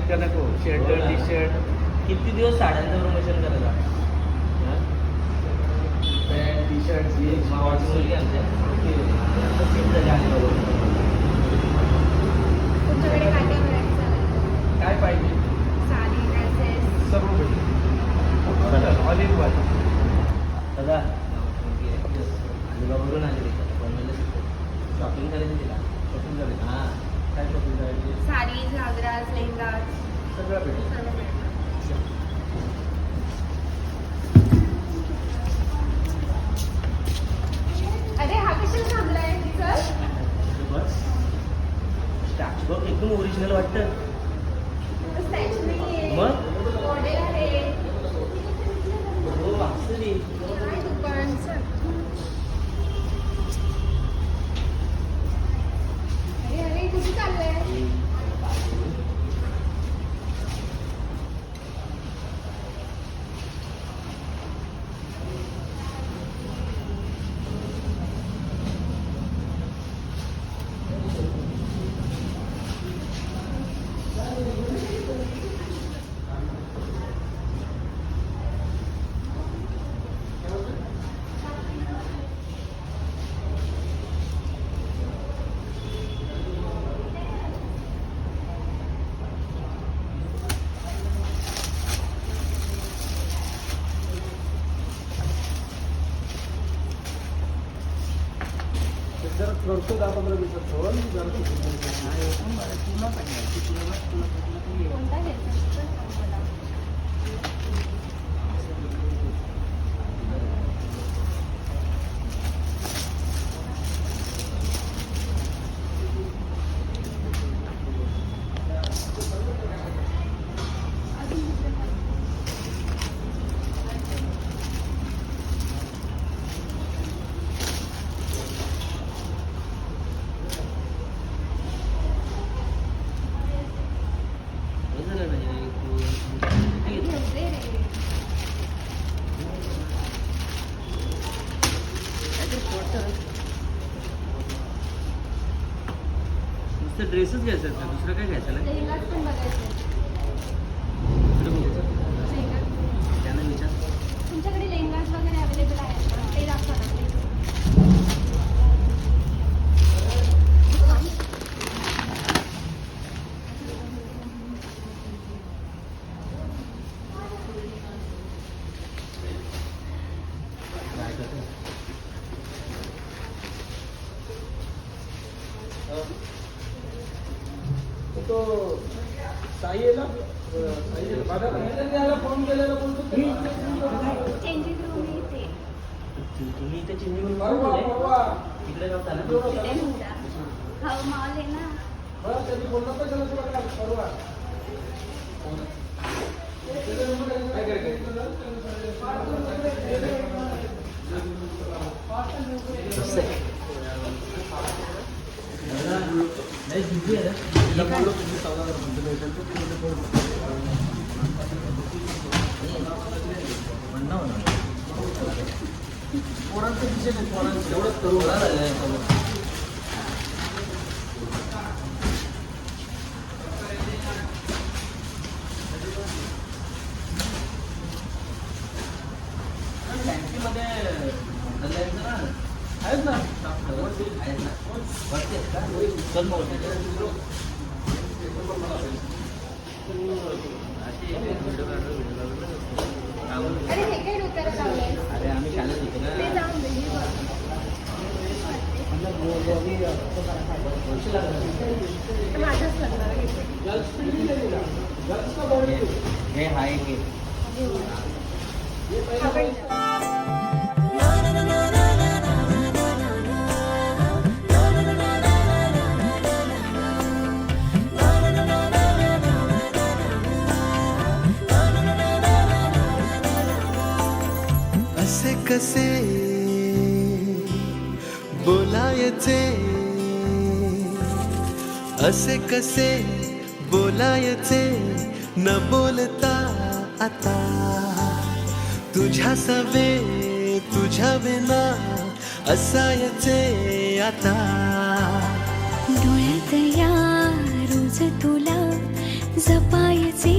पाहिजेत का नको शर्ट टी शर्ट. किती दिवस साड्यांचं प्रमोशन करायला. पॅन्ट टी शर्ट जीन्स मावाची मुलगी आमच्या तुमच्याकडे काय काय व्हरायटी चालेल? काय पाहिजे साडी ड्रेसेस सर्व भेटेल ऑल इन वन. दादा अलिबागवरून आले तिथं शॉपिंग करायची तिला. शॉपिंग झाली हां काय शॉपिंग करायची साडी घागराज लेहंगाज सगळं भेटेल. सर्व मिळतं. अरे हा कशाला थांबलाय सर? बस स्टॅच्यू बघ एकदम ओरिजिनल वाटतं. स्टॅच्यू नाहीये मग मॉडेल आहे. हो वाचली. काय दुकान सर? अरे अरे कुठे चाललंय? जरा करतो 10-15 दिवसात फोन जरा कोणता घ्यायचा? सांग मला. घेते रे. नुसतं ड्रेसच घ्यायचं का दुसरं काय घ्यायचं ना. लेहंगाज पण बघायचे. लेहंगा. त्यांना विचार. तुमच्याकडे लेहंगाज वगैरे अवेलेबल आहेत का? ते दाखवा ना please. काय करतो. तो साई आहे ना फोन केलेला बोलतो चेंजिंग रूम इथे. तुम्ही इथे चिन्ह परवा तिकडे जाऊ चालेल. इथे मुंडा. हा मॉल आहे ना. बरं त्यांनी बोललं तर त्याला तुला काय परवा काय करायचं नाही बिझी आहे ना. पोरांचं विषय नाही पोरांचं एवढंच करू बँकेमध्ये आहेत ना. आहेत ना आहेत ना. वरती आहेत का? चल मग वरती. अशी व्हिडिओ काढून अरे हे काय डोक्याला लावलंय? अरे आम्ही शाळेत होतो ते ना. जाऊन दे. हे बघ. माझ्याच लग्नाला घेते. हे हाय हे असे कसे बोलायचे, असे कसे बोलायचे न बोलता आता, तुझ्या सवे तुझ्या विना असायचे आता. डोळ्यात या रोज तुला जपायचे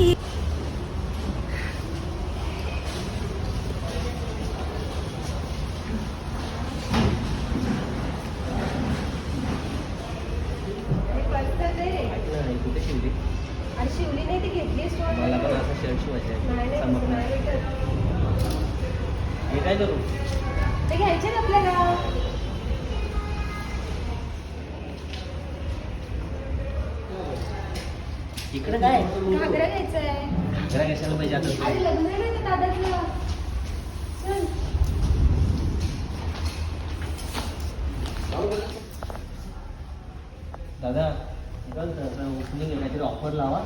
कुठे शिवली? आणि शिवली नाही ती घेतली मला पण असं शर्ट शिवायचं आहे. चमकणार. हे काय करू? ते घ्यायचे ना आपल्याला. इकडे काय घागरा घ्यायचा आहे. घरा कशाला पाहिजे आता? अरे लग्न आहे ना ते दादाचं. चल. दादा ओपनिंग काहीतरी ऑफर लावा.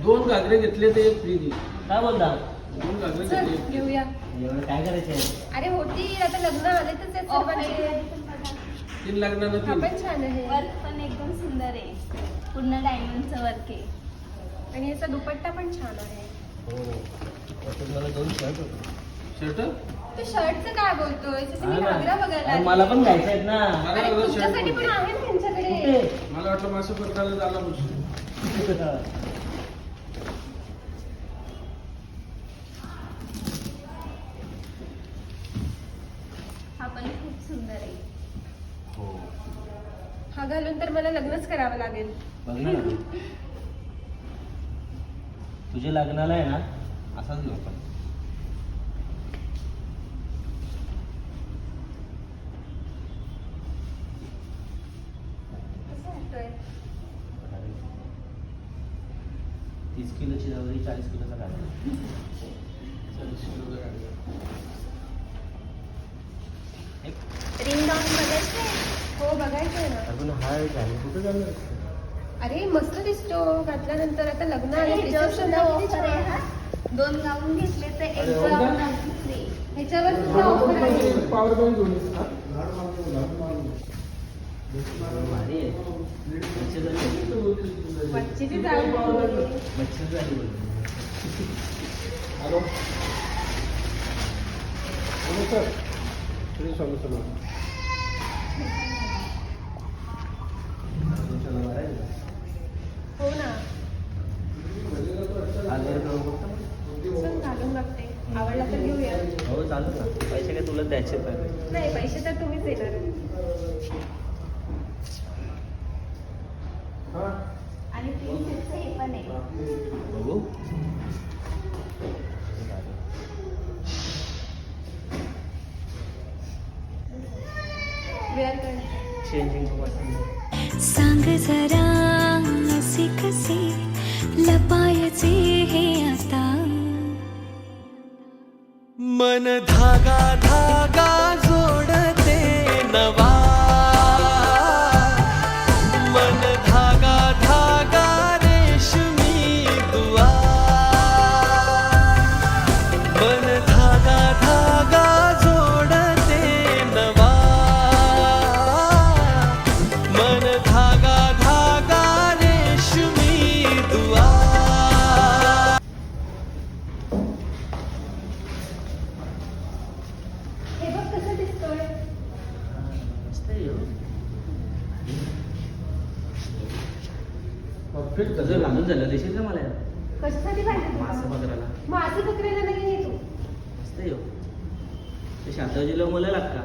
2 घागरे घेतले ते एक फ्री दे. काय बोलता? 2 घागरे चल घेतले एक घेऊया. एवढं काय करायचं आहे? अरे होती आता लग्न आले तर ते सर्वांचे. 3 लग्नानं हा 3. पण छान आहे. वर्क पण एकदम सुंदर आहे. पूर्ण डायमंडचं वर्क आहे. आणि याचा दुपट्टा पण छान आहे. हो तसंच मला 2 शर्ट होते. शर्ट तू शर्टचं काय बोलतोय? त्याचं मी हा घागरा ना. बघायला अरे मला पण घ्यायचं आहेत ना. अरे मला शर्ट तुमच्यासाठी पण आहे ना त्यांच्याकडे. कुठे? मला वाटलं मासे पत्राला झाला मुश्किल. हा पण खूप सुंदर आहे. हो हा घालून तर मला लग्नच करावं लागेल. बघ ना. तुझ्या लग्नाला आहे ना असाच घेऊ आपण. कसं वाटतोय? 30 किलोची जवळी 40 किलोचा काढला. 40 किलोचा घागरा. रिंग डाऊन बघायचंय? हो बघायचंय ना. अजून हा झाली कुठं झालं? अरे मस्त दिसतो घातल्यानंतर. आता लग्न अरे, आलं ह्याच्यावर reception सुद्धा ला offer आहे हा. 2 गाऊन घेतले तर एक अरे, हो का? गाऊन फ्री. ह्याच्यावर सुद्धा offer आहे. पॉवर बँक घेऊन ये. हा? भारी आहे. मच्छर झाली. मच्छीची जाळी. मच्छर झाली बोलतो. Hello. Hello sir. Shri Swami Samarth. तुमच्याला मारायचं. हो ना. आल्यावर करून बघतो. चल घालून बघते. आवडला तर घेऊया. हो चालू ना. पैसे काय तुलाच द्यायचे तर. नाही पैसे तर तुम्हीच देणार. हा. आणि प्रिन्सेसचं हे पण आहे. बघू. वेअर कर. चेंजिंग सांग जरा असे कसे लपायचे हे आता मन धागा धागा जोडते नवा मन धागा धागा रेशमी दुआ मन धागा धागा जोडते नवा मन धागा धागा रेशमी दुआ हे बघ कसं दिसतोय. मस्त आहे हो. परफेक्ट तुझं झालं. घालून झालं देशील का मला? कशासाठी पाहिजे मासे तुला? पकडायला. मासे पकडायला नाही येतो. मस्त आहे हो. ते शांताजीला मुलं लागता.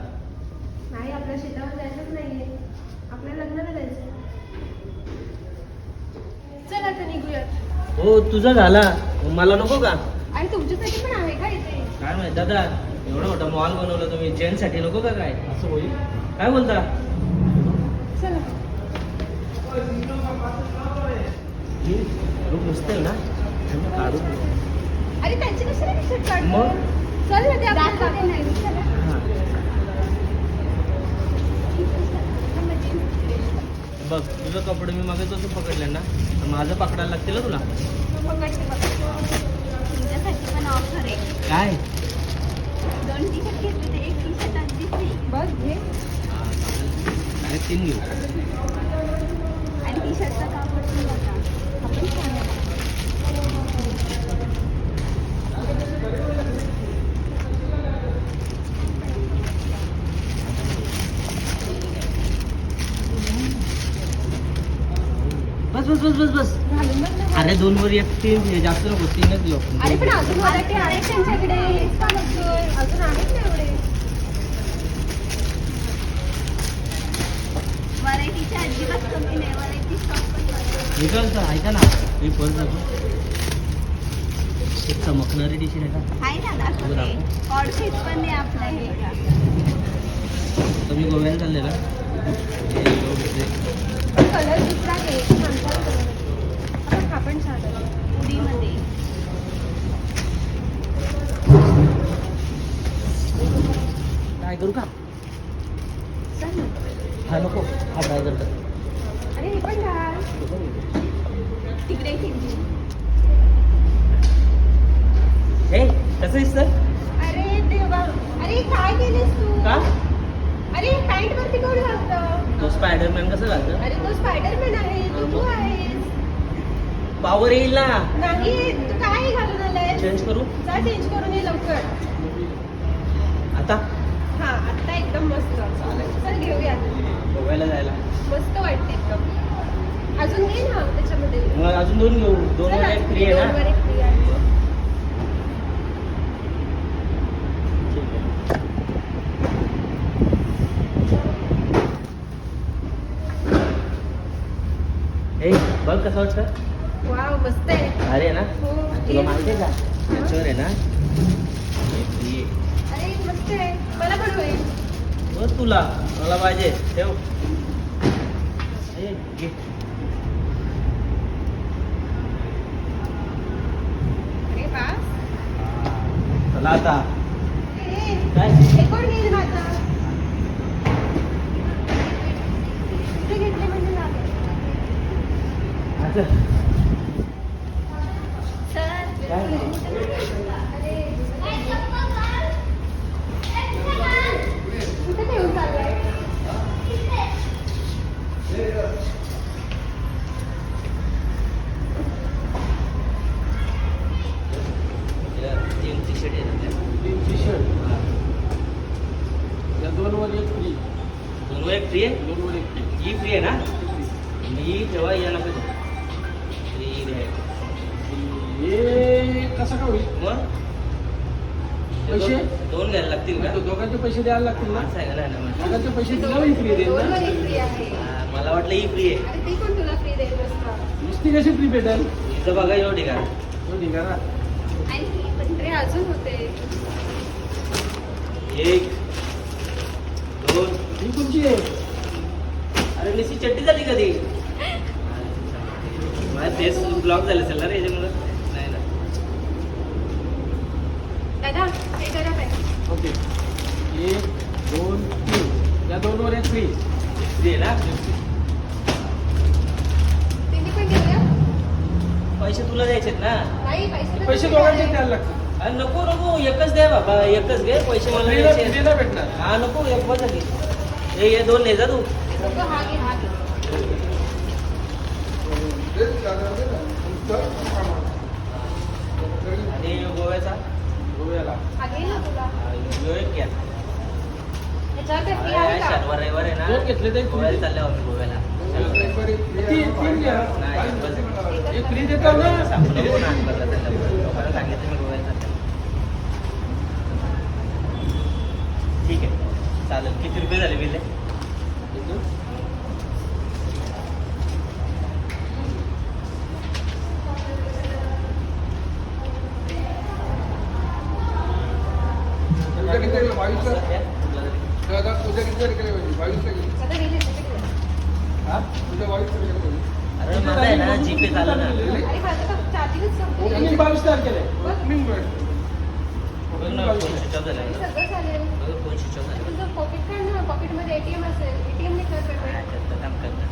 नाही आपल्या शेतावर जायचंच नाहीये. आपल्या लग्नाला जायचं. चल आता निघूयात. हो तुझा झाला मला नको का? आणि तुमच्यासाठी पण आहे का इथे? काय माहित दादा एवढा मोठा मॉल बनवला तुम्ही जेंट्स साठी नको का काय? असं होईल. काय बोलता? चला. ही रूम मस्त आहे ना? काढू. अरे त्यांची कशाला टी-शर्ट काढतो? मग? चल ना ते आपण दाखवते काढू. नाही चला. हा. बघ तुझं कपडे मी मागे तसं पकडलं ना तर माझं पकडायला लागतील ना तुला. पकडते पकडते. तुमच्यासाठी पण ऑफर आहे. काय? 2 टी-शर्ट घेतले तर एक टी-शर्ट अगदी फ्री. बघ घे. काय 3 घेऊ. आणि टी-शर्टचा कापड पण बघा. हा पण छान आहे. बस बस बस बस बस. घालून दोन वर एक तीन हे जास्त नको तीनच घेऊ आपण. अरे पण अजून व्हरायटी आहेत त्यांच्याकडे, हेच का बघतोय? अजून आहेत ना एवढे. व्हरायटीची अजिबात कमी नाही, व्हरायटी स्टॉक पण भरपूर. निघालचं ऐका ना मी परत जातो. एक चमकणारी टी शर्ट आहे का? आहे ना दाखवते. कॉड सेट पण आहे आपलं हे का. तुम्ही गोव्याला चालले ना? हे घेऊ घेतले. कलर दुसरा घे, छान छान कलर आहे. आपण हा पण छान आहे. उडीमध्ये काय करू का? चल ना. हा नको हा ट्राय करतो. अरे हे पण घाल. तिकडे खिडकी. हे कसं दिसतं? अरे देवा, अरे काय केलीस तू? का? अरे पॅन्ट वरती कोण घालतं? तो स्पायडरमॅन कसं घालतं? अरे तो स्पायडरमॅन आहे, तू आहेस. पावर येईल ना. नाही, तू काय घालून आलाय? चेंज करू जा चेंज करून ये लवकर. आता? हा, आता एकदम मस्त. चालेल. चल घेऊया. गोव्याला जायला मस्त वाटते एकदम. अजून घे ना त्याच्यामध्ये. मग अजून दोन घेऊ. दोन चल, वर एक अजून फ्री आहे दोनवर ना? एक free आहे. ठीक आहे. हे बघ कसं वाटतं? वाव, मस्त आहे. अरे ना हो. तुला माहिती आहे का याच्यावर आहे ना हे free आहे. अरे मस्त आहे, मला पण होईल. बघ तुला मला पाहिजे ठेव. हे घे. अरे पास. चला आता ए, काय हे कोण घेईल माझं? इथे घेतले म्हणजे झालं. आता सर काय अरे कुठे ठेवून चाललाय? तीन टी शर्ट आहे टी शर्ट या दोन वर एक फ्री. दोन एक फ्री आहे. दोन वर एक फ्री. ही फ्री आहे ना? ही ठेवा या नका फ्री आहे. हे कसं का होईल? मग पैसे? दोन घ्यायला लागतील का? तो दोघांचे पैसे द्यायला लागतील ना? असं आहे का? नाही ना मग. दोघांचे पैसे दिल्यावर फ्री देईल दोनवर ना? एक फ्री आहे. हा, मला वाटलं ही फ्री आहे. अरे ती कोण तुला फ्री देत असतं? नुसती कशी फ्री भेटेल? इथं बघा एवढी का? हो ठीक आहे ना. आणि पण अरे अजून होते. एक दोन. ही कोणची आहे? अरे निशी चट्टी झाली कधी माझा फेस ब्लॉक झालं असेल ना रे याच्यामुळं. नाही ना दादा हे करा काय? ओके. एक दोन तीन या दोन वर एक फ्री. फ्री आहे ना? तिन्ही पण घेऊया? पैसे तुला द्यायचेत ना? नाही पैसे तर पैसे तुम्ही दोघांचे द्या. द्यायला लागतील. अरे नको नको एकच दे बाबा एकच घे पैसे मला फ्रीला द्यायचे. फ्रीला भेटणार. हा नको एक बस झाली. हे दोन ने जा तू. नको, हा घे, हा घे. आणि गोव्याचा गोव्याला. हा घे ना तुला. ह्यो एक घ्या. याच्यावर ते free आहे का? शनिवार रविवार आहे दोन घेतले ना तर एक free. गोव्याला चालले आहोत गोव्याला. तीन घ्या. नाही बस. एक फ्री देतो ना. सांगू नको ना बरं चाललं. लोकांना सांगितलं मी गोव्याला चालले. ठीक आहे चालेल. किती रुपये झाले बिल? उद्या किती तारीख? 22 ला? दादा उद्या किती तारीख आहे? 22 ला गेली. आता गेले तिथे घेऊया. हा? उद्या 22 तारीख आहे. अरे माझं आहे ना जीपे झालं ना. अरे माझं तर चार्जिंगच संपलं. त्यांनी 22 तारखेला आहे. बघ. मी म्हणतो. बघ ना फोन स्विच ऑफ झालाय. सगळं चालेल. बघ फोन स्विच ऑफ झाला. तुझं पॉकेट काढ ना, पॉकेटमध्ये ATM असेल. ATM ने कर पेमेंट. करता काम करता.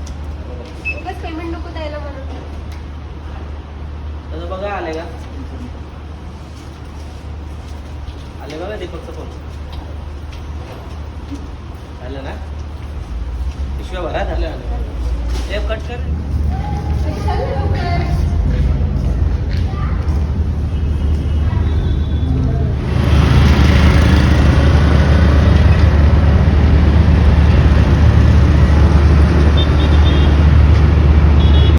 उगाच पेमेंट नको द्यायला म्हणून. तसं बघा आले का? आले बघा दीपकचा फोन. आलं ना? पिशव्या भरा झाल्या. ते कट कर. चल ना लवकर.